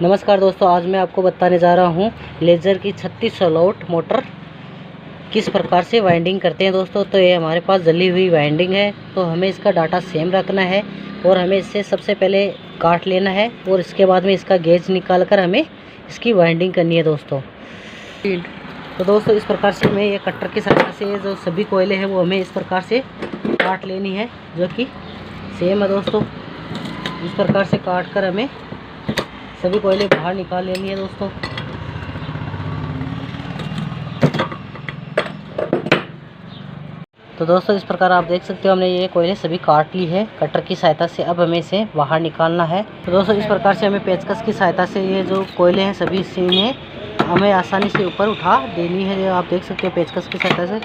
नमस्कार दोस्तों, आज मैं आपको बताने जा रहा हूँ लेज़र की 36 स्लॉट मोटर किस प्रकार से वाइंडिंग करते हैं दोस्तों। तो ये हमारे पास जली हुई वाइंडिंग है, तो हमें इसका डाटा सेम रखना है और हमें इससे सबसे पहले काट लेना है और इसके बाद में इसका गेज निकाल कर हमें इसकी वाइंडिंग करनी है दोस्तों। तो दोस्तों इस प्रकार से हमें ये कटर की सहायता से जो सभी कोयले हैं वो हमें इस प्रकार से काट लेनी है, जो कि सेम है दोस्तों। इस प्रकार से काट कर हमें सभी कोयले बाहर निकाल लेनी है दोस्तों। तो दोस्तों इस प्रकार आप देख सकते हो हमने ये कोयले सभी काट ली है कटर की सहायता से। अब हमें इसे बाहर निकालना है। तो दोस्तों इस प्रकार से हमें पेचकस की सहायता से ये जो कोयले हैं सभी इन्हें हमें आसानी से ऊपर उठा देनी है। जो आप देख सकते हो पेचकस की सहायता से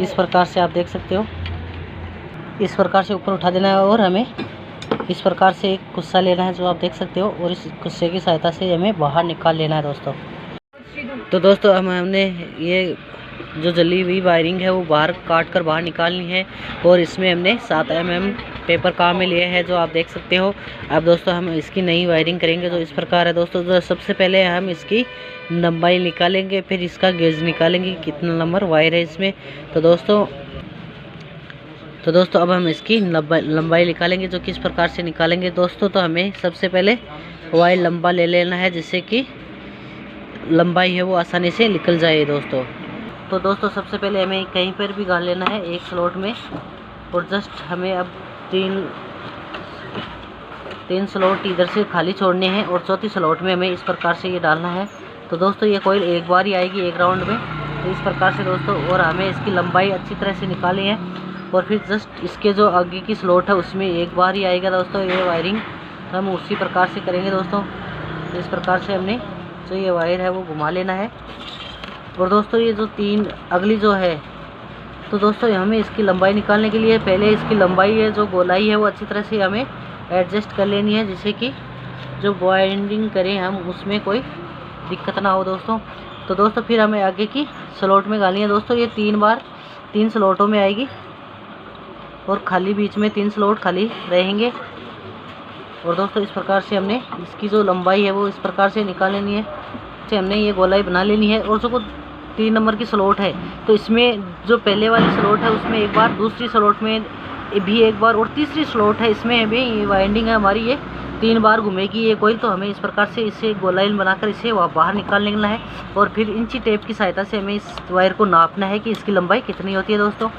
इस प्रकार से आप देख सकते हो, इस प्रकार से ऊपर उठा देना है और हमें इस प्रकार से एक कुस्सा लेना है जो आप देख सकते हो, और इस कुस्से की सहायता से हमें बाहर निकाल लेना है दोस्तों। तो दोस्तों हमने ये जो जली हुई वायरिंग है वो बाहर काट कर बाहर निकालनी है, और इसमें हमने 7 mm पेपर काम में लिया है जो आप देख सकते हो। अब दोस्तों हम इसकी नई वायरिंग करेंगे। तो इस प्रकार है दोस्तों, तो सबसे पहले हम इसकी लंबाई निकालेंगे, फिर इसका गेज निकालेंगे कितना नंबर वायर है इसमें। तो दोस्तों अब हम इसकी लंबाई निकालेंगे, जो किस प्रकार से निकालेंगे दोस्तों। तो हमें सबसे पहले वायर लंबा ले लेना है, जिससे कि लंबाई है वो आसानी से निकल जाए दोस्तों। तो दोस्तों सबसे पहले हमें कहीं पर भी गाड़ लेना है एक स्लॉट में, और जस्ट हमें अब तीन स्लॉट इधर से खाली छोड़ने हैं, और चौथी स्लॉट में हमें इस प्रकार से ये डालना है। तो दोस्तों ये कोयल एक बार ही आएगी एक राउंड में, तो इस प्रकार से दोस्तों, और हमें इसकी लंबाई अच्छी तरह से निकाली है, और फिर जस्ट इसके जो आगे की स्लॉट है उसमें एक बार ही आएगा दोस्तों ये वायरिंग। हम उसी प्रकार से करेंगे दोस्तों। इस प्रकार से हमने जो ये वायर है वो घुमा लेना है। और दोस्तों ये जो अगली जो है, तो दोस्तों हमें इसकी लंबाई निकालने के लिए पहले इसकी लंबाई है जो गोलाई है वो अच्छी तरह से हमें एडजस्ट कर लेनी है, जिससे कि जो वाइंडिंग करें हम उसमें कोई दिक्कत ना हो दोस्तों। तो दोस्तों फिर हमें आगे की स्लॉट में डालनी है दोस्तों। ये 3 स्लॉटों में आएगी, और खाली बीच में 3 स्लॉट खाली रहेंगे। और दोस्तों इस प्रकार से हमने इसकी जो लंबाई है वो इस प्रकार से निकाल लेनी है। से हमने ये गोलाई बना लेनी है। और जो 3 नंबर की स्लॉट है, तो इसमें जो पहले वाली स्लॉट है उसमें एक बार, दूसरी स्लॉट में भी एक बार, और तीसरी स्लॉट है इसमें भी ये वाइंडिंग है हमारी, ये 3 बार घूमेगी ये कोयल। तो हमें इस प्रकार से इसे गोलाई बनाकर इसे बाहर निकाल लेना है, और फिर इंची टेप की सहायता से हमें इस वायर को नापना है कि इसकी लंबाई कितनी होती है दोस्तों।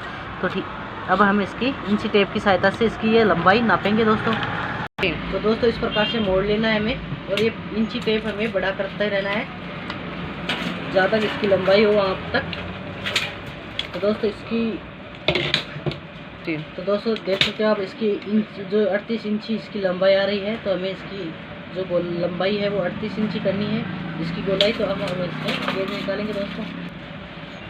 तो ठीक, अब हम इसकी इंची टेप की सहायता से इसकी ये लंबाई नापेंगे दोस्तों। तो दोस्तों इस प्रकार से मोड़ लेना है हमें, और ये इंची टेप हमें बड़ा करते रहना है ज़्यादा इसकी लंबाई हो वहाँ तक। तो दोस्तों देख सकते हो आप, इसकी जो 38 इंची इसकी लंबाई आ रही है, तो हमें इसकी जो लंबाई है वो 38 इंची करनी है इसकी गोलाई। तो हम इसमें गेज निकालेंगे दोस्तों।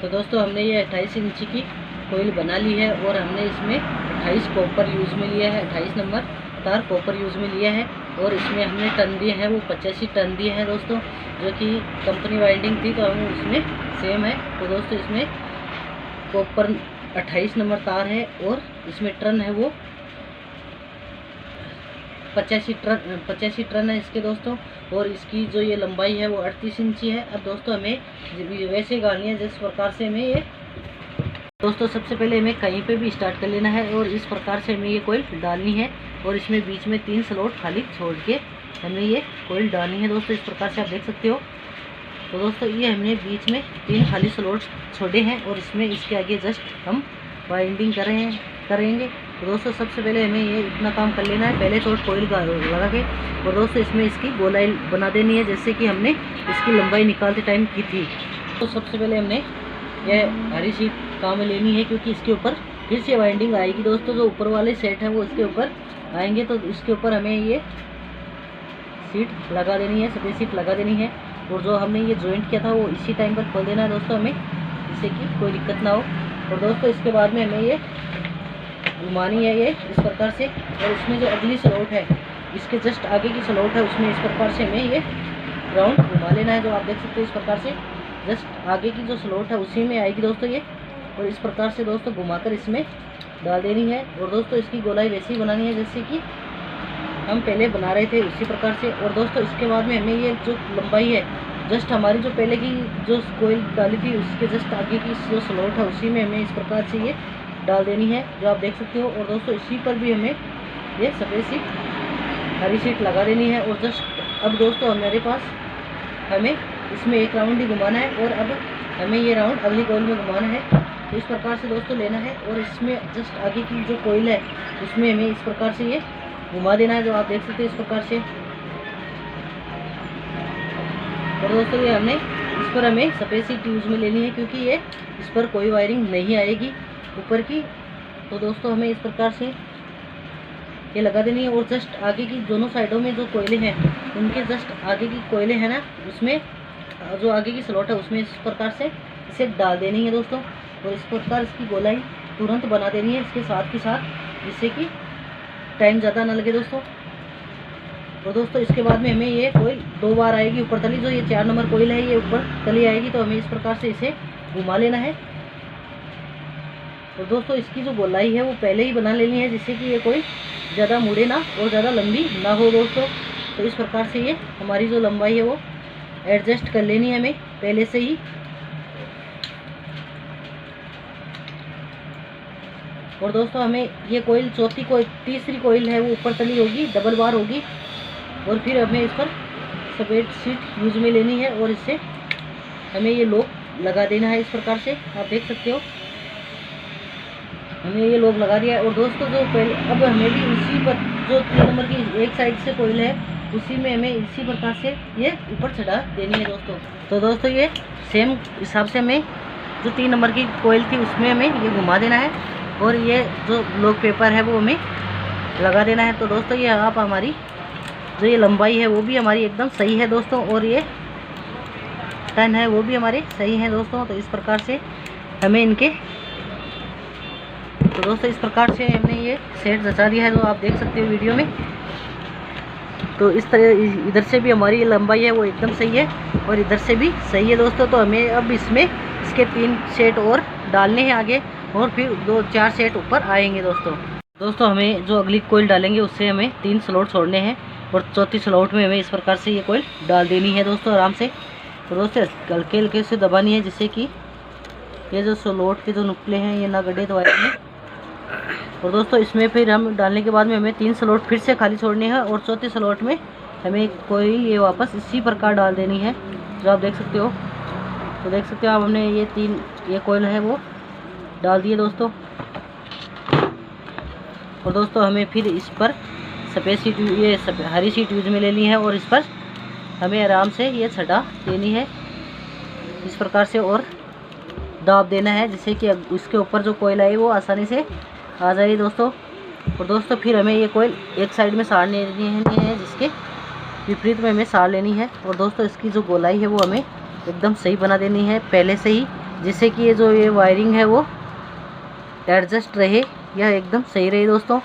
तो दोस्तों हमने ये 28 इंची की कोयल बना ली है, और हमने इसमें 28 कॉपर यूज़ में लिया है, 28 नंबर तार कॉपर यूज़ में लिया है। और इसमें हमने टन दिए हैं वो 85 टन दिए हैं दोस्तों, जो कि कंपनी वाइंडिंग थी तो हम उसमें सेम है। तो दोस्तों इसमें कॉपर 28 नंबर तार है, और इसमें टन है वो 85 टन है इसके दोस्तों। और इसकी जो ये लंबाई है वो 38 इंची है। अब दोस्तों हमें वैसे गाड़नी है जिस प्रकार से हमें ये दोस्तों, सबसे पहले हमें कहीं पे भी स्टार्ट कर लेना है, और इस प्रकार से हमें ये कोयल डालनी है, और इसमें बीच में 3 स्लॉट खाली छोड़ के हमें ये कोयल डालनी है दोस्तों। इस प्रकार से आप देख सकते हो। तो दोस्तों ये हमने बीच में 3 खाली स्लॉट छोड़े हैं, और इसमें इसके आगे जस्ट हम वाइंडिंग करेंगे। तो दोस्तों सबसे पहले हमें ये इतना काम कर लेना है, पहले चोट कोयल लगा के, और दोस्तों इसमें इसकी गोलाई बना देनी है जैसे कि हमने इसकी लंबाई निकालते टाइम की थी। तो सबसे पहले हमने यह हरी शीट काम में लेनी है, क्योंकि इसके ऊपर फिर से वाइंडिंग आएगी दोस्तों। जो ऊपर वाले सेट हैं वो इसके ऊपर आएंगे, तो इसके ऊपर हमें ये सीट लगा देनी है, सफ़ेद सीट लगा देनी है। और जो हमने ये जॉइंट किया था वो इसी टाइम पर खोल देना है दोस्तों हमें, जिससे कि कोई दिक्कत ना हो। और दोस्तों इसके बाद में हमें ये घुमानी है ये इस प्रकार से, और इसमें जो अगली स्लॉट है इसके जस्ट आगे की स्लॉट है उसमें इस प्रकार से हमें ये राउंड घुमा लेना है। जो आप देख सकते हो इस प्रकार से जस्ट आगे की जो स्लॉट है उसी में आएगी दोस्तों ये, और इस प्रकार से दोस्तों घुमाकर इसमें डाल देनी है। और दोस्तों इसकी गोलाई वैसी ही बनानी है जैसे कि हम पहले बना रहे थे उसी प्रकार से। और दोस्तों इसके बाद में हमें ये जो लंबाई है, जस्ट हमारी जो पहले की जो कोयल डाली थी उसके जस्ट आगे की जो स्लॉट है उसी में हमें इस प्रकार से ये डाल देनी है, जो आप देख सकते हो। और दोस्तों इसी पर भी हमें ये सफ़ेद सीट, हरी सीट लगा देनी है। और जस्ट अब दोस्तों हमारे पास हमें इसमें एक राउंड ही घुमाना है और अब हमें ये राउंड अगली कोयल में घुमाना है। तो इस प्रकार से दोस्तों लेना है और इसमें जस्ट आगे की जो कोयल है उसमें हमें इस प्रकार से ये घुमा देना है, जो आप देख सकते हैं इस प्रकार से। और दोस्तों ये हमने इस पर हमें सफ़ेद सीट यूज़ में लेनी है, क्योंकि ये इस पर कोई वायरिंग नहीं आएगी ऊपर की। तो दोस्तों हमें इस प्रकार से ये लगा देनी है। और जस्ट आगे की दोनों साइडों में जो कोयले हैं उनके जस्ट आगे की कोयले हैं ना, उसमें जो आगे की स्लॉट है उसमें इस प्रकार से इसे डाल देनी है दोस्तों। और इस प्रकार इसकी गोलाई तुरंत बना देनी है इसके साथ के साथ, जिससे कि टाइम ज़्यादा ना लगे दोस्तों। और दोस्तों इसके बाद में हमें ये कोयल 2 बार आएगी ऊपर तली, जो ये 4 नंबर कोयल है ये ऊपर तली आएगी, तो हमें इस प्रकार से इसे घुमा लेना है। और दोस्तों इसकी जो गोलाई है वो पहले ही बना लेनी है, जिससे कि ये कोई ज़्यादा मुड़े ना और ज़्यादा लंबी ना हो दोस्तों। तो इस प्रकार से ये हमारी जो लंबाई है वो एडजस्ट कर लेनी है हमें पहले से ही। और दोस्तों हमें ये कोयल तीसरी कोयल है वो ऊपर तली होगी, डबल बार होगी। और फिर हमें इस पर सफ़ेद सीट यूज में लेनी है और इससे हमें ये लॉक लगा देना है। इस प्रकार से आप देख सकते हो हमने ये लॉक लगा दिया है। और दोस्तों जो पहले अब हमें भी उसी पर जो 3 नंबर की एक साइड से कोयल है उसी में हमें इसी प्रकार से ये ऊपर चढ़ा देनी है दोस्तों। तो दोस्तों ये सेम हिसाब से हमें जो 3 नंबर की कोयल थी उसमें हमें ये घुमा देना है और ये जो लॉक पेपर है वो हमें लगा देना है। तो दोस्तों ये आप हमारी जो ये लंबाई है वो भी हमारी एकदम सही है दोस्तों, और ये टन है वो भी हमारे सही है दोस्तों। तो इस प्रकार से हमें इनके तो दोस्तों इस प्रकार से हमने ये सेट रचा दिया है, जो आप देख सकते हो वीडियो में। तो इस तरह इधर से भी हमारी लंबाई है वो एकदम सही है और इधर से भी सही है दोस्तों। तो हमें अब इसमें इसके 3 सेट और डालने हैं आगे, और फिर 2-4 सेट ऊपर आएंगे दोस्तों। हमें जो अगली कोयल डालेंगे उससे हमें 3 स्लॉट छोड़ने हैं और चौथी स्लॉट में हमें इस प्रकार से ये कोयल डाल देनी है दोस्तों आराम से। तो दोस्तों हल्के हल्के से दबानी है, जिससे कि ये जो स्लॉट के जो नुकले हैं ये ना गड्ढे दबाए हैं। और दोस्तों इसमें फिर हम डालने के बाद में हमें 3 स्लॉट फिर से खाली छोड़ने हैं और चौथे स्लॉट में हमें कोयल ये वापस इसी प्रकार डाल देनी है, जो आप देख सकते हो। तो देख सकते हो आप हमने ये कोयल है वो डाल दिए दोस्तों। और दोस्तों हमें फिर इस पर सफ़ेद सीट हरी सीट यूज में लेनी है और इस पर हमें आराम से ये छटा देनी है इस प्रकार से और दाब देना है, जिससे कि इसके ऊपर जो कोयल है वो आसानी से आ जाए दोस्तों। और दोस्तों फिर हमें ये कोयल एक साइड में साड़ लेनी है, जिसके विपरीत में हमें साड़ लेनी है। और दोस्तों इसकी जो गोलाई है वो हमें एकदम सही बना देनी है पहले से ही, जिससे कि ये वायरिंग है वो एडजस्ट रहे या एकदम सही रहे दोस्तों।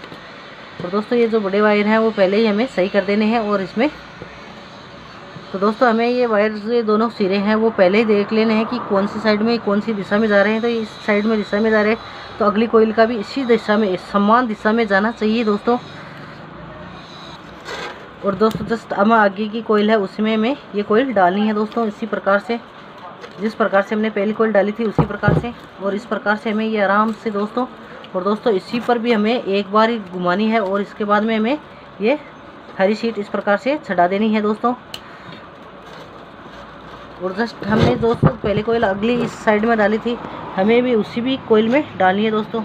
और दोस्तों ये जो बड़े वायर हैं वो पहले ही हमें सही कर देने हैं। और इसमें तो दोस्तों हमें ये वायर जो दोनों सिरे हैं वो पहले ही देख लेने हैं कि कौन सी साइड में कौन सी दिशा में जा रहे हैं। तो इस साइड में दिशा में जा रहे हैं, तो अगली कोयल का भी इसी दिशा में समान दिशा में जाना चाहिए दोस्तों। और दोस्तों जस्ट अब आगे की कोयल है उसमें हमें ये कोयल डालनी है दोस्तों, इसी प्रकार से जिस प्रकार से हमने पहली कोयल डाली थी उसी प्रकार से। और इस प्रकार से हमें ये आराम से दोस्तों, और दोस्तों इसी पर भी हमें एक बार ही घुमानी है और इसके बाद में हमें ये हरी सीट इस प्रकार से चढ़ा देनी है दोस्तों। और जस्ट हमने दोस्तों पहले कोयल अगली इस साइड में डाली थी, हमें भी उसी भी कोयल में डालनी है दोस्तों।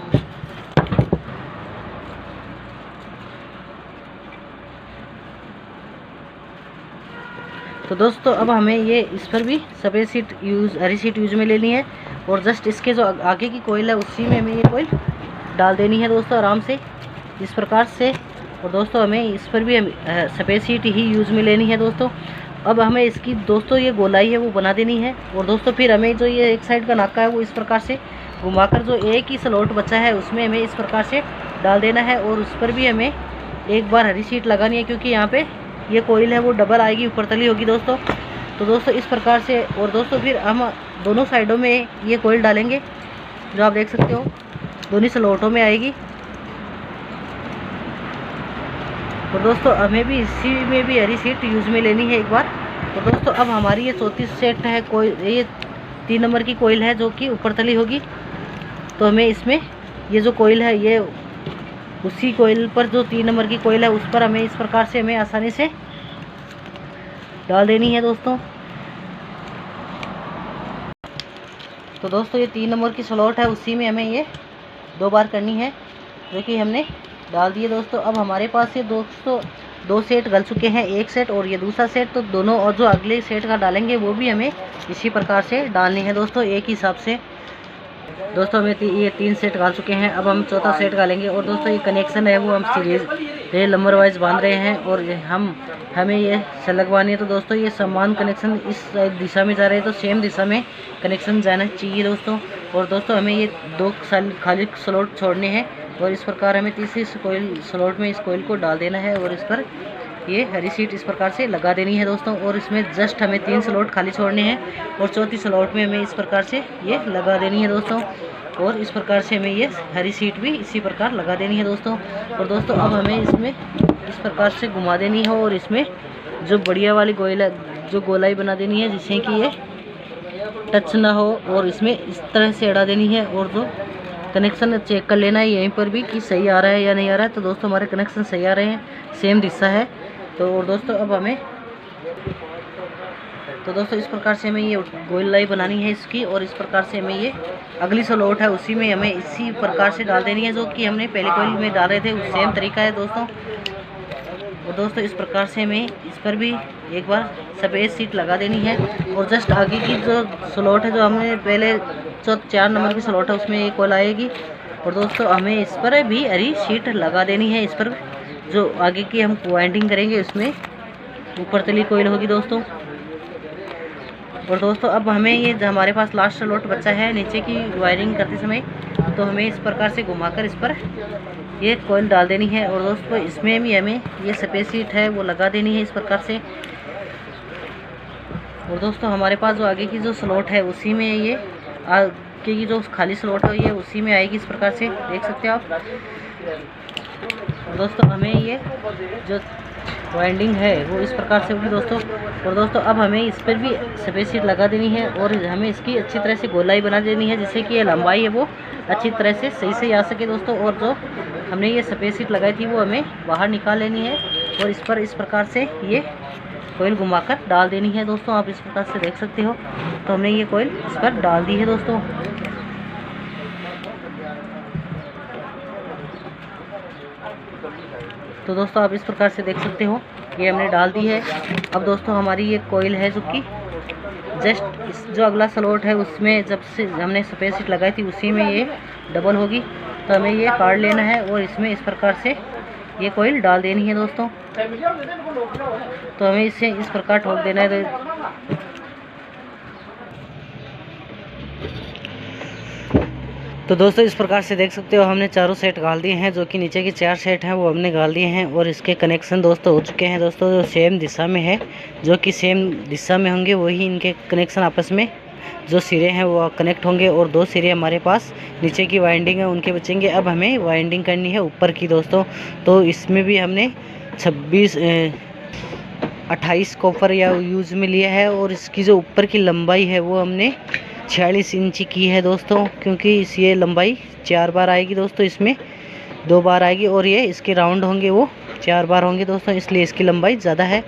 तो दोस्तों अब हमें ये इस पर भी सफ़ेद सीट हरी सीट यूज में लेनी है और जस्ट इसके जो आगे की कोयल है उसी में हमें ये कोयल डाल देनी है दोस्तों आराम से इस प्रकार से। और दोस्तों हमें इस पर भी सफ़ेद सीट ही यूज़ में लेनी है दोस्तों। अब हमें इसकी दोस्तों ये गोलाई है वो बना देनी है। और दोस्तों फिर हमें जो ये एक साइड का नाका है वो इस प्रकार से घुमाकर जो एक ही स्लॉट बचा है उसमें हमें इस प्रकार से डाल देना है और उस पर भी हमें एक बार हरी सीट लगानी है, क्योंकि यहाँ पे ये कोयल है वो डबल आएगी, ऊपर तली होगी दोस्तों। तो दोस्तों इस प्रकार से, और दोस्तों फिर हम दोनों साइडों में ये कोयल डालेंगे, जो आप देख सकते हो दोनों स्लॉटों में आएगी। तो दोस्तों हमें भी इसी में भी हरी सीट यूज़ में लेनी है एक बार। तो दोस्तों अब हमारी ये 34 सेट है, ये 3 नंबर की कोयल है जो कि ऊपर तली होगी। तो हमें इसमें ये जो कोयल है ये उसी कोयल पर, जो 3 नंबर की कोयल है उस पर हमें इस प्रकार से हमें आसानी से डाल देनी है दोस्तों। तो दोस्तों ये 3 नंबर की स्लॉट है, उसी में हमें ये 2 बार करनी है, जो कि हमने डाल दिए दोस्तों। अब हमारे पास ये दोस्तों 2 सेट गल चुके हैं, एक सेट और ये दूसरा सेट। तो दोनों और जो अगले सेट का डालेंगे वो भी हमें इसी प्रकार से डालने हैं दोस्तों, एक ही हिसाब से। दोस्तों हमें ये 3 सेट डाल चुके हैं, अब हम चौथा सेट डालेंगे। और दोस्तों ये कनेक्शन है वो हम सीरीज ये नंबर वाइज बांध रहे हैं और हमें ये लगवानी है। तो दोस्तों ये समान कनेक्शन इस दिशा में जा रहे हैं, तो सेम दिशा में कनेक्शन जाना चाहिए दोस्तों। और दोस्तों हमें ये 2 खाली स्लॉट छोड़ने हैं और इस प्रकार हमें तीसरी कोयल स्लॉट में इस कोयल को डाल देना है और इस पर ये हरी सीट इस प्रकार से लगा देनी है दोस्तों। और इसमें जस्ट हमें 3 स्लॉट खाली छोड़ने हैं और चौथी स्लॉट में हमें इस प्रकार से ये लगा देनी है दोस्तों। और इस प्रकार से हमें ये हरी सीट भी इसी प्रकार लगा देनी है दोस्तों। और दोस्तों अब हमें इसमें इस प्रकार से घुमा देनी है और इसमें जो बढ़िया वाली जो गोलाई बना देनी है, जिससे कि ये टच ना हो, और इसमें इस तरह से अड़ा देनी है। और जो कनेक्शन चेक कर लेना है यहीं पर भी कि सही आ रहा है या नहीं आ रहा है। तो दोस्तों हमारे कनेक्शन सही आ रहे हैं, सेम दिशा है। तो और दोस्तों अब हमें इस प्रकार से हमें ये गोलाई बनानी है इसकी, और इस प्रकार से हमें ये अगली स्लॉट है उसी में हमें इसी प्रकार से डाल देनी है, जो कि हमने पहले कोयल में डाल रहे थे, उस सेम तरीका है दोस्तों। और दोस्तों इस प्रकार से हमें इस पर भी एक बार सफ़ेद सीट लगा देनी है। और जस्ट आगे की जो स्लॉट है, जो हमने पहले 4 नंबर की स्लॉट है, उसमें एक कोयल आएगी। और दोस्तों हमें इस पर भी हरी सीट लगा देनी है। इस पर जो आगे की हम वाइंडिंग करेंगे उसमें ऊपर तली कोयल होगी दोस्तों। और दोस्तों अब हमें ये जो हमारे पास लास्ट स्लॉट बचा है नीचे की वायरिंग करते समय, तो हमें इस प्रकार से घुमाकर इस पर ये कोयल डाल देनी है। और दोस्तों इसमें भी हमें ये सफ़ेद सीट है वो लगा देनी है इस प्रकार से। और दोस्तों हमारे पास जो आगे की जो स्लॉट है उसी में ये आगे की जो खाली स्लॉट है ये उसी में आएगी, इस प्रकार से देख सकते हो आप। दोस्तों हमें ये जो वाइंडिंग है वो इस प्रकार से होगी दोस्तों। और दोस्तों अब हमें इस पर भी सफ़ेद सीट लगा देनी है और हमें इसकी अच्छी तरह से गोलाई बना देनी है, जिससे कि ये लंबाई है वो अच्छी तरह से सही से आ सके दोस्तों। और जो हमने ये सफ़ेद सीट लगाई थी वो हमें बाहर निकाल लेनी है और इस पर इस प्रकार से ये कोयल घुमाकर डाल देनी है दोस्तों। आप इस प्रकार से देख सकते हो। तो हमने ये कोयल इस पर डाल दी है दोस्तों। तो दोस्तों आप इस प्रकार से देख सकते हो ये हमने डाल दी है। अब दोस्तों हमारी ये कोयल है जो कि जस्ट इस जो अगला स्लॉट है उसमें जब से हमने सफ़ेद सीट लगाई थी उसी में ये डबल होगी। तो हमें ये काट लेना है और इसमें इस प्रकार से ये कोयल डाल देनी है दोस्तों। तो हमें इसे इस प्रकार ठोक देना है। तो दोस्तों इस प्रकार से देख सकते हो हमने चारों सेट गाल दिए हैं, जो कि नीचे के 4 सेट हैं वो हमने गाल दिए हैं। और इसके कनेक्शन दोस्तों हो चुके हैं दोस्तों, जो सेम दिशा में है, जो कि सेम दिशा में होंगे वही इनके कनेक्शन आपस में जो सिरे हैं वो कनेक्ट होंगे। और 2 सिरे हमारे पास नीचे की वाइंडिंग है उनके बचेंगे। अब हमें वाइंडिंग करनी है ऊपर की दोस्तों। तो इसमें भी हमने 28 कॉपर या यूज़ में लिया है। और इसकी जो ऊपर की लंबाई है वो हमने 46 इंच की है दोस्तों, क्योंकि ये लंबाई 4 बार आएगी दोस्तों, इसमें 2 बार आएगी और ये इसके राउंड होंगे वो 4 बार होंगे दोस्तों, इसलिए इसकी लंबाई ज़्यादा है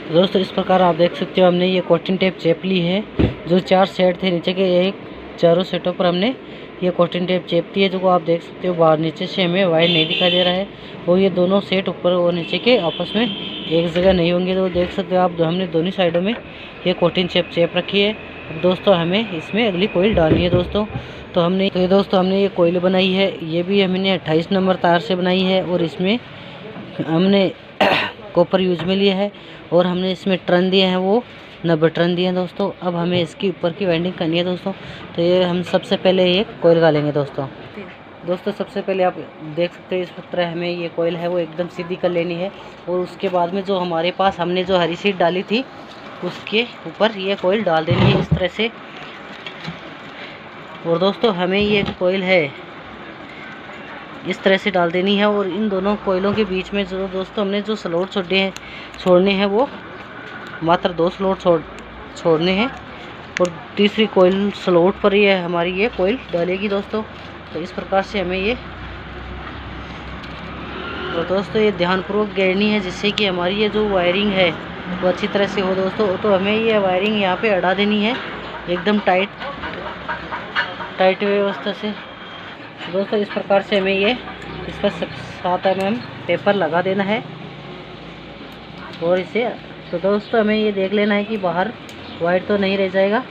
दोस्तों। इस प्रकार आप देख सकते हो हमने ये कॉटन टेप चेप ली है। जो 4 सेट थे नीचे के, चारों सेटों पर हमने ये कॉटन टेप चेप दी है, जो आप देख सकते हो बाहर नीचे से हमें वायर नहीं दिखाई दे रहा है। और ये दोनों सेट ऊपर और नीचे के आपस में एक जगह नहीं होंगे। तो देख सकते हो आप हमने दोनों साइडों में ये कॉटन चेप रखी है। अब दोस्तों हमें इसमें अगली कोयल डालनी है दोस्तों। तो ये दोस्तों हमने ये कोयल बनाई है, ये भी हमने 28 नंबर तार से बनाई है। और इसमें हमने कॉपर यूज में लिया है और हमने इसमें टर्न दिए हैं वो 90 टर्न दिए हैं दोस्तों। अब हमें इसकी ऊपर की वाइंडिंग करनी है दोस्तों। तो ये हम सबसे पहले ये कोयल डालेंगे दोस्तों। सबसे पहले आप देख सकते हैं इस तरह हमें ये कोयल है वो एकदम सीधी कर लेनी है। और उसके बाद में जो हमारे पास हमने जो हरी सीट डाली थी उसके ऊपर ये कोयल डाल देनी है इस तरह से। और दोस्तों हमें ये कोयल है इस तरह से डाल देनी है। और इन दोनों कोयलों के बीच में जो दोस्तों हमने जो स्लॉट छोड़ने हैं वो मात्र 2 स्लॉट छोड़ने हैं। और तीसरी कोयल स्लॉट पर ये हमारी ये कोयल डालेगी दोस्तों। तो इस प्रकार से हमें ये, तो दोस्तों ये ध्यानपूर्वक गिरनी है जिससे कि हमारी ये जो वायरिंग है वो अच्छी तरह से हो दोस्तों। तो हमें ये वायरिंग यहाँ पे अड़ा देनी है एकदम टाइट व्यवस्था से। दोस्तों इस प्रकार से हमें ये इस पर 7 mm पेपर लगा देना है। और इसे तो दोस्तों हमें ये देख लेना है कि बाहर वायर तो नहीं रह जाएगा।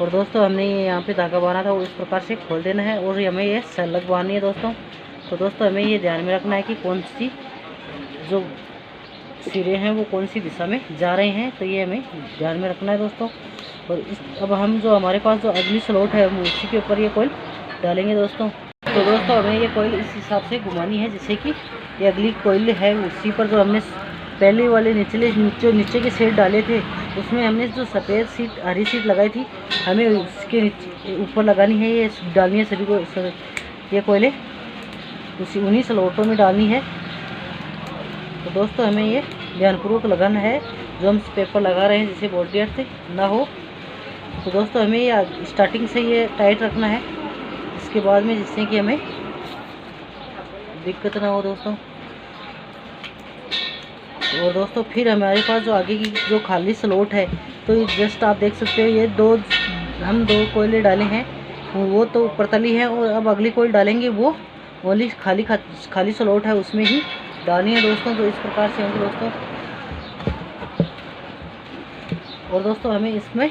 और दोस्तों हमने ये यहाँ पे धागा बांधा था वो इस प्रकार से खोल देना है और हमें ये सलग बांधनी है दोस्तों। तो दोस्तों हमें ये ध्यान में रखना है कि कौन सी जो सिरे हैं वो कौन सी दिशा में जा रहे हैं, तो ये हमें ध्यान में रखना है दोस्तों। और अब हम जो हमारे पास जो अगली स्लॉट है हम उसी के ऊपर ये कोयल डालेंगे दोस्तों। तो दोस्तों हमें ये कोयल इस हिसाब से घुमानी है जिससे कि ये अगली कोयल है उसी पर जो हमने पहले वाले नीचे के सेट डाले थे उसमें हमने जो सफ़ेद सीट हरी सीट लगाई थी हमें उसके ऊपर लगानी है, ये डालनी है सभी को ये कोयलें उन्हीं स्लॉटों में डालनी है। तो दोस्तों हमें ये ध्यानपूर्वक लगाना है जो हम पेपर लगा रहे हैं जिससे बॉडी अर्थ ना हो। तो दोस्तों हमें ये स्टार्टिंग से ये टाइट रखना है इसके बाद में जिससे कि हमें दिक्कत ना हो दोस्तों। और दोस्तों फिर हमारे पास जो आगे की जो खाली स्लॉट है तो जस्ट आप देख सकते हो ये हम दो कोयले डाले हैं वो तो ऊपर तली है। और अब अगली कोयल डालेंगे वो ओनली खाली स्लॉट है उसमें ही डालनी है दोस्तों। तो इस प्रकार से होंगे दोस्तों। और दोस्तों हमें इसमें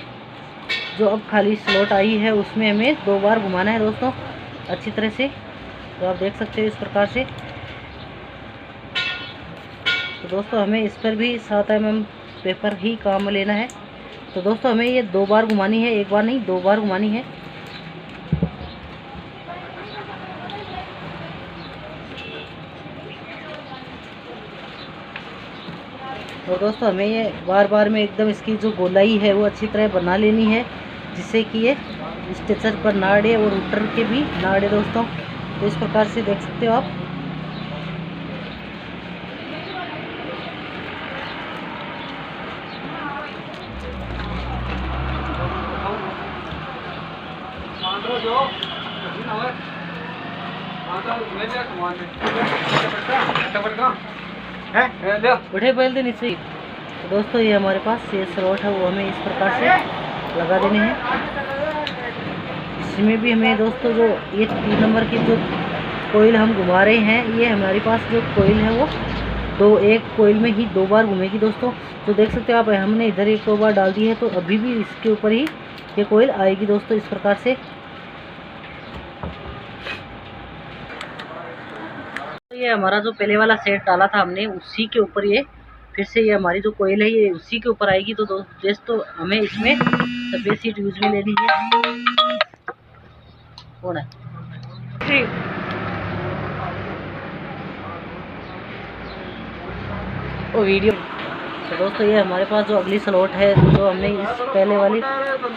जो अब खाली स्लॉट आई है उसमें हमें 2 बार घुमाना है दोस्तों अच्छी तरह से। तो आप देख सकते हो इस प्रकार से। तो दोस्तों हमें इस पर भी 7 mm पेपर ही काम में लेना है। तो दोस्तों हमें ये 2 बार घुमानी है, 1 बार नहीं 2 बार घुमानी है। और दोस्तों हमें ये बार में एकदम इसकी जो गोलाई है वो अच्छी तरह बना लेनी है जिससे कि ये स्ट्रेचर पर ना अड़े और उतर के भी ना अड़े दोस्तों। तो इस प्रकार से देख सकते हो आप। बढ़े बैल दे नीचे। तो दोस्तों ये हमारे पास ये स्लॉट है वो हमें इस प्रकार से लगा देने हैं। इसमें भी हमें दोस्तों जो ये 3 नंबर की जो कोयल हम घुमा रहे हैं ये हमारे पास जो कोयल है वो एक कोयल में ही 2 बार घूमेगी दोस्तों। तो देख सकते हो आप हमने इधर 1-2 बार डाल दी है तो अभी भी इसके ऊपर ही ये कोयल आएगी दोस्तों इस प्रकार से। ये हमारा जो पहले वाला सेट डाला था हमने उसी के ऊपर ये फिर से ये हमारी जो कोयल है ये उसी के ऊपर आएगी। तो दोस्तों हमें इसमें सफ़ेद सीट यूज में लेनी है। कौन है वो वीडियो। तो दोस्तों ये हमारे पास जो अगली स्लॉट है जो हमने इस पहले वाली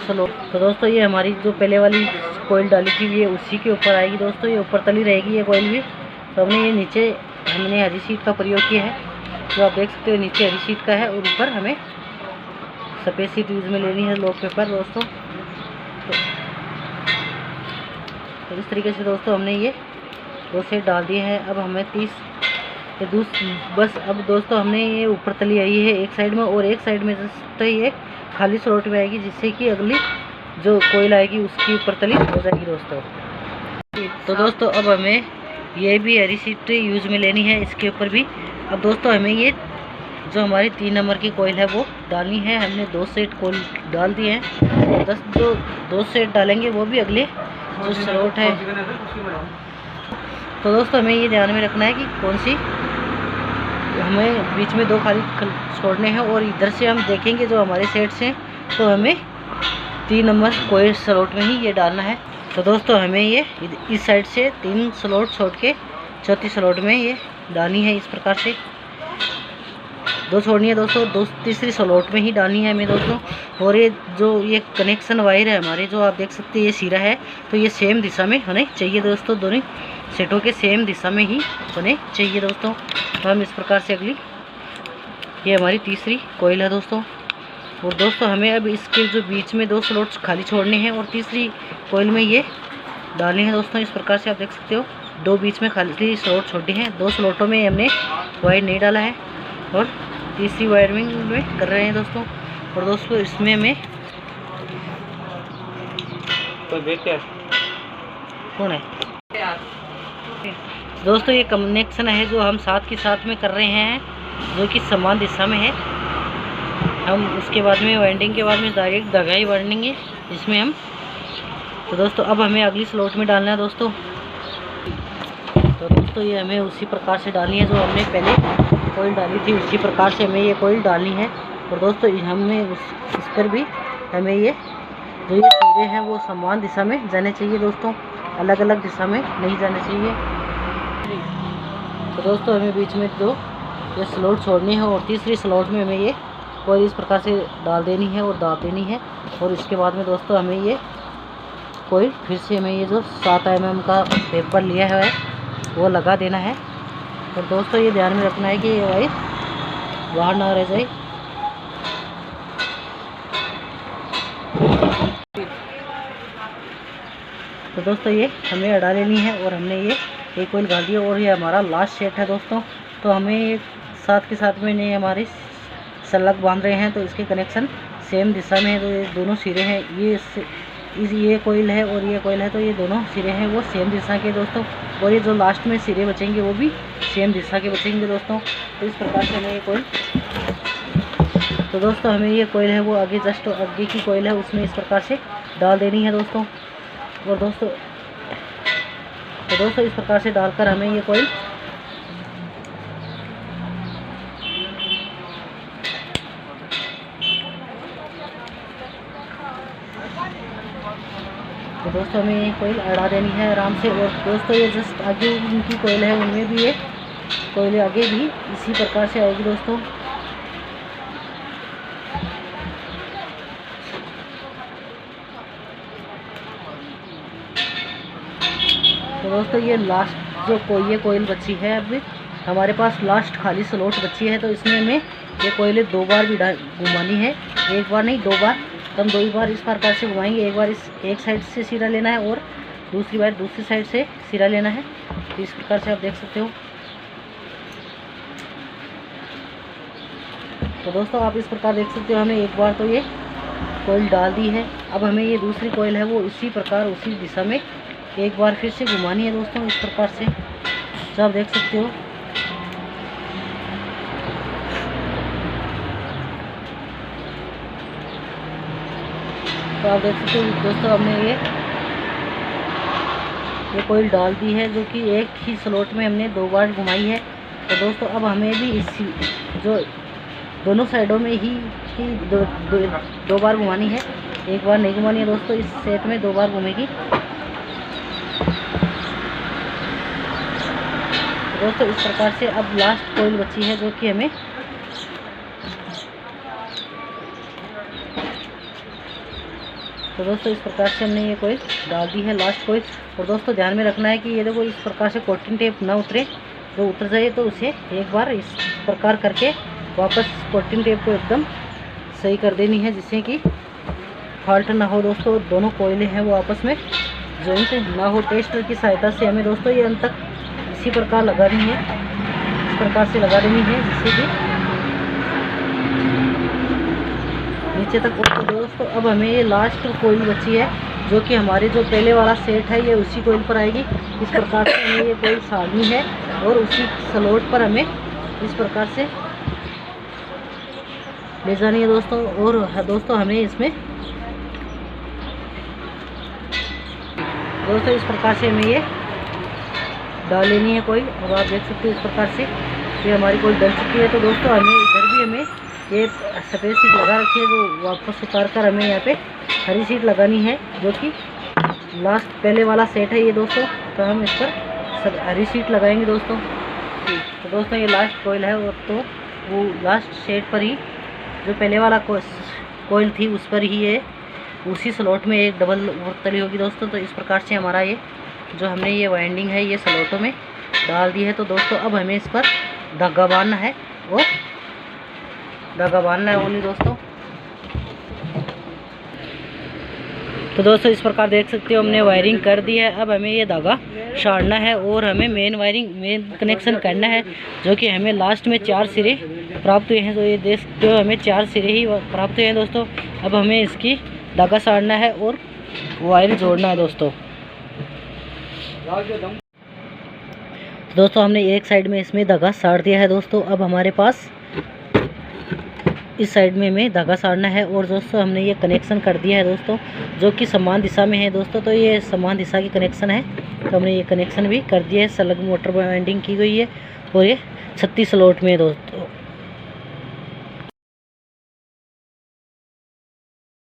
स्लॉट, तो दोस्तों ये हमारी जो पहले वाली कोयल डाली थी ये उसी के ऊपर आएगी दोस्तों। ये ऊपर तली रहेगी ये कोयल भी। तो हमने हरी सीट का प्रयोग किया है जो आप देख सकते हो नीचे हरी सीट का है और ऊपर हमें सफ़ेद सीट यूज में लेनी है लॉक पेपर दोस्तों। तो इस तरीके से दोस्तों हमने ये 2 सेट डाल दिए हैं। अब हमें 30 बस अब दोस्तों हमने ये ऊपर तली आई है एक साइड में और एक साइड में तो ये खाली स्लॉट में आएगी जिससे कि अगली जो कोयल आएगी उसकी ऊपर तली हो जाएगी दोस्तों। तो दोस्तों अब हमें ये भी हरी सीट यूज में लेनी है इसके ऊपर भी। अब दोस्तों हमें ये जो हमारी 3 नंबर की कोयल है वो डालनी है। हमने 2 सेट कोयल डाल दिए हैं। 2 सेट डालेंगे वो भी अगले जो स्लॉट है। तो दोस्तों हमें ये ध्यान में रखना है कि कौन सी हमें बीच में 2 खाली छोड़ने हैं और इधर से हम देखेंगे जो हमारे सेट से तो हमें 3 नंबर कोयल स्लॉट में ही ये डालना है। तो दोस्तों हमें ये इस साइड से 3 स्लॉट छोड़ के चौथी स्लॉट में ये डालनी है इस प्रकार से। 2 छोड़नी है दोस्तों, तीसरी स्लॉट में ही डालनी है हमें दोस्तों। और ये जो ये कनेक्शन वायर है हमारे जो आप देख सकते हैं ये सिरा है तो ये सेम दिशा में होने चाहिए दोस्तों दोनों। सेटों के सेम दिशा में ही होने चाहिए दोस्तों। तो हम इस प्रकार से अगली, ये हमारी तीसरी कोयल है दोस्तों। और दोस्तों हमें अब इसके जो बीच में 2 स्लॉट्स खाली छोड़ने हैं और तीसरी कोयल में ये डालने हैं दोस्तों। इस प्रकार से आप देख सकते हो 2 बीच में खाली स्लॉट छोटे हैं। 2 स्लॉटों में हमने वायर नहीं डाला है और तीसरी वायरिंग में कर रहे हैं दोस्तों। और दोस्तों इसमें हमें कौन है दोस्तों, ये कनेक्शन है जो हम साथ के साथ में कर रहे हैं, जो कि समान दिशा में है। हम उसके बाद में वाइंडिंग के बाद में डायरेक्ट धागा ही बांधेंगे इसमें हम। तो दोस्तों अब हमें अगली स्लॉट में डालना है दोस्तों। तो दोस्तों ये हमें उसी प्रकार से डालनी है जो हमने पहले कोयल डाली थी, उसी प्रकार से हमें ये कोयल डालनी है। और दोस्तों हमें इस पर भी हमें ये जो ये सिरे हैं वो समान दिशा में जाने चाहिए दोस्तों, अलग अलग दिशा में नहीं जाने चाहिए। तो दोस्तों हमें बीच में 2 ये स्लॉट छोड़नी है और तीसरी स्लॉट में हमें ये कोयल इस प्रकार से डाल देनी है और दाब देनी है। और इसके बाद में दोस्तों हमें ये कोयल फिर से हमें ये जो 7 mm का पेपर लिया है वो लगा देना है। और दोस्तों ये ध्यान में रखना है कि ये वायर बाहर ना रह जाए। तो दोस्तों ये हमें अड़ा लेनी है और हमने ये एक कोयल डाल दिया और ये हमारा लास्ट सेट है दोस्तों। तो हमें साथ के साथ में नहीं हमारे सलग बांध रहे हैं, तो इसके कनेक्शन सेम दिशा में है। तो ये दोनों सिरे हैं, ये कोयल है और ये कोयल है, तो ये दोनों सिरे हैं वो सेम दिशा के दोस्तों। और ये जो लास्ट में सिरे बचेंगे वो भी सेम दिशा के बचेंगे दोस्तों। तो इस प्रकार से हमें ये कोयल, तो दोस्तों हमें ये कोयल है वो आगे जस्ट आगे की कोयल है उसमें इस प्रकार से डाल देनी है दोस्तों। और दोस्तों इस प्रकार से डालकर हमें ये कोयल हमें ये कोयल अड़ा देनी है आराम से। और दोस्तों ये जस्ट आगे उनकी कोयल है उनमें भी ये कोयल आगे भी इसी प्रकार से आएगी दोस्तों। तो दोस्तों ये लास्ट जो कोयल बची है, अब हमारे पास लास्ट खाली स्लॉट बची है। तो इसमें हमें ये कोयलें 2 बार भी घुमानी है, 1 बार नहीं 2 बार। तो हम 2 ही बार इस प्रकार से घुमाएंगे। एक बार इस एक साइड से सिरा लेना है और दूसरी बार दूसरी साइड से सिरा लेना है। तो इस प्रकार से आप देख सकते हो। तो दोस्तों आप इस प्रकार देख सकते हो, हमें एक बार तो ये कोयल डाल दी है। अब हमें ये दूसरी कोयल है वो इसी प्रकार उसी दिशा में एक बार फिर से घुमानी है दोस्तों, इस प्रकार से। तो आप देख सकते हो। तो आप देख सकते हो दोस्तों हमने ये कोयल डाल दी है जो कि एक ही स्लॉट में हमने 2 बार घुमाई है। तो दोस्तों अब हमें भी इसी जो दोनों साइडों में ही दो बार घुमानी है, 1 बार नहीं घुमानी है दोस्तों। इस सेट में 2 बार घूमेगी। दोस्तों इस प्रकार से अब लास्ट कोयल बची है जो कि हमें तो दोस्तों इस प्रकार से हमने ये कोयल डाल दी है लास्ट कोयल। और दोस्तों ध्यान में रखना है कि ये देखो इस प्रकार से कोटिंग टेप ना उतरे, जो उतर जाए तो उसे एक बार इस प्रकार करके वापस कोटिंग टेप को एकदम सही कर देनी है, जिससे कि फॉल्ट ना हो दोस्तों। दोनों कोयलें हैं वो आपस में जॉइंट ना हो। टेस्टर की सहायता से हमें दोस्तों ये अंत तक इसी प्रकार लगानी है, इस प्रकार से लगा देनी है जिससे कि नीचे तक। तो दोस्तों अब हमें ये लास्ट कोयल बची है जो कि हमारे जो पहले वाला सेट है ये उसी कोयल पर आएगी। इस प्रकार से हमें ये कोयल सारनी है और उसी स्लॉट पर हमें इस प्रकार से ले जानी है दोस्तों। और दोस्तों हमें इसमें दोस्तों इस प्रकार से हमें ये डाल लेनी है कोयल। और आप देख सकते हो इस प्रकार से ये हमारी कोयल डल चुकी है। तो दोस्तों हमें इधर भी हमें ये सफ़ेद सीट लगा रखी है, जो वापस उतार कर हमें यहाँ पे हरी सीट लगानी है, जो कि लास्ट पहले वाला सेट है ये दोस्तों। तो हम इस पर हरी सीट लगाएंगे दोस्तों। तो दोस्तों ये लास्ट कोयल है और तो वो लास्ट सेट पर ही जो पहले वाला कोयल थी उस पर ही ये उसी स्लॉट में एक डबल तली होगी दोस्तों। तो इस प्रकार से हमारा ये जो हमने ये वाइंडिंग है ये स्लॉटों में डाल दी है। तो दोस्तों अब हमें इस पर धागा बांधना है और धागा बांधना है ओनली दोस्तों। तो दोस्तों इस प्रकार देख सकते हो हमने वायरिंग कर दी है। अब हमें ये धागा छाड़ना है और हमें मेन कनेक्शन करना है, जो कि हमें लास्ट में 4 सिरे प्राप्त हुए हैं। तो ये देख सकते हो हमें 4 सिरे ही प्राप्त हुए हैं दोस्तों। अब हमें इसकी धागा छाड़ना है और वायर जोड़ना है दोस्तों। दोस्तों हमने एक साइड में इसमें धागा साड़ दिया है दोस्तों। अब हमारे पास इस साइड में हमें धागा साड़ना है और दोस्तों हमने ये कनेक्शन कर दिया है दोस्तों, जो कि समान दिशा में है दोस्तों। तो ये समान दिशा की कनेक्शन है, तो हमने ये कनेक्शन भी कर दिया है। सलग मोटर वाइंडिंग की गई है और ये 36 स्लॉट में है दोस्तों।